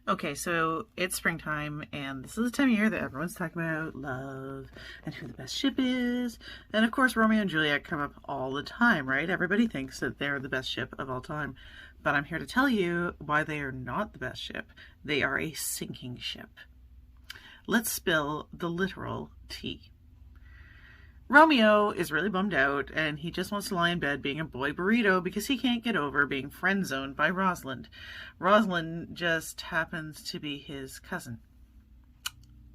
Okay, so it's springtime, and this is the time of year that everyone's talking about love and who the best ship is. And of course, Romeo and Juliet come up all the time, right? Everybody thinks that they're the best ship of all time. But I'm here to tell you why they are not the best ship. They are a sinking ship. Let's spill the literal tea. Romeo is really bummed out, and he just wants to lie in bed being a boy burrito because he can't get over being friend-zoned by Rosalind. Rosalind just happens to be his cousin.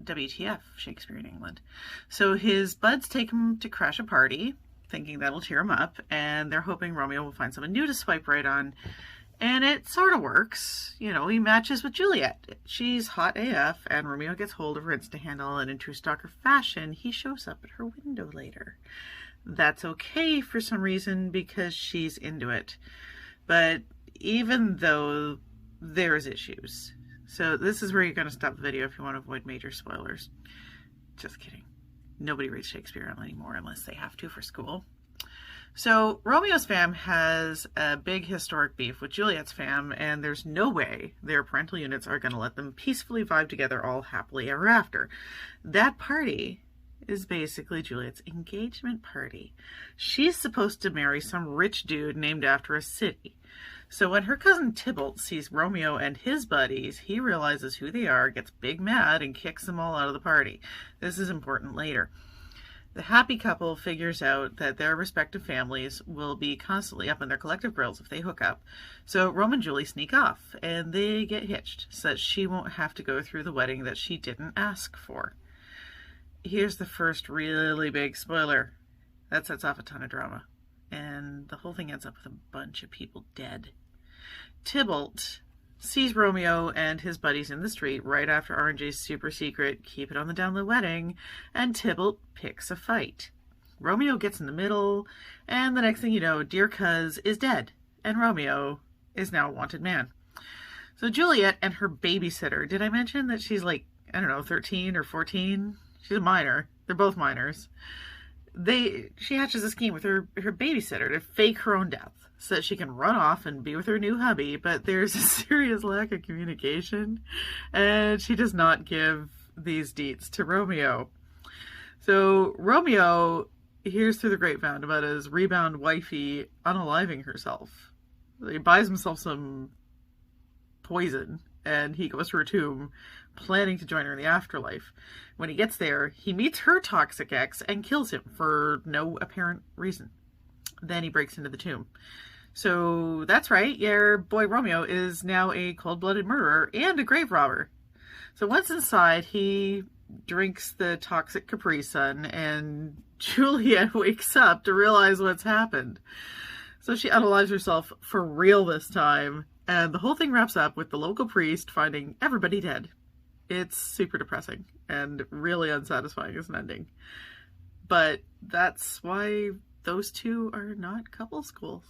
WTF, Shakespeare in England. So his buds take him to crash a party, thinking that'll cheer him up, and they're hoping Romeo will find someone new to swipe right on. And it sort of works. You know, he matches with Juliet. She's hot AF, and Romeo gets hold of her Insta-handle, and in true stalker fashion, he shows up at her window later. That's okay for some reason because she's into it. But even though there's issues. So this is where you're going to stop the video if you want to avoid major spoilers. Just kidding. Nobody reads Shakespeare anymore unless they have to for school. So Romeo's fam has a big historic beef with Juliet's fam, and there's no way their parental units are going to let them peacefully vibe together all happily ever after. That party is basically Juliet's engagement party. She's supposed to marry some rich dude named after a city. So when her cousin Tybalt sees Romeo and his buddies, he realizes who they are, gets big mad, and kicks them all out of the party. This is important later. The happy couple figures out that their respective families will be constantly up in their collective grills if they hook up. So Rome and Julie sneak off, and they get hitched so that she won't have to go through the wedding that she didn't ask for. Here's the first really big spoiler. That sets off a ton of drama. And the whole thing ends up with a bunch of people dead. Tybalt sees Romeo and his buddies in the street right after RNJ's super secret keep it on the down low wedding, and Tybalt picks a fight. Romeo gets in the middle, and the next thing you know, dear cuz is dead, and Romeo is now a wanted man. So Juliet and her babysitter, did I mention that she's like, I don't know, 13 or 14? She's a minor. They're both minors. She hatches a scheme with her babysitter to fake her own death so that she can run off and be with her new hubby, but there's a serious lack of communication, and she does not give these deets to Romeo. So Romeo hears through the grapevine about his rebound wifey unaliving herself. He buys himself some poison, and he goes to her tomb, planning to join her in the afterlife. When he gets there, he meets her toxic ex and kills him for no apparent reason. Then he breaks into the tomb. So that's right, your boy Romeo is now a cold-blooded murderer and a grave robber. So once inside, he drinks the toxic Capri Sun, and Juliet wakes up to realize what's happened. So she unalives herself for real this time, and the whole thing wraps up with the local priest finding everybody dead. It's super depressing and really unsatisfying as an ending. But that's why those two are not couples goals.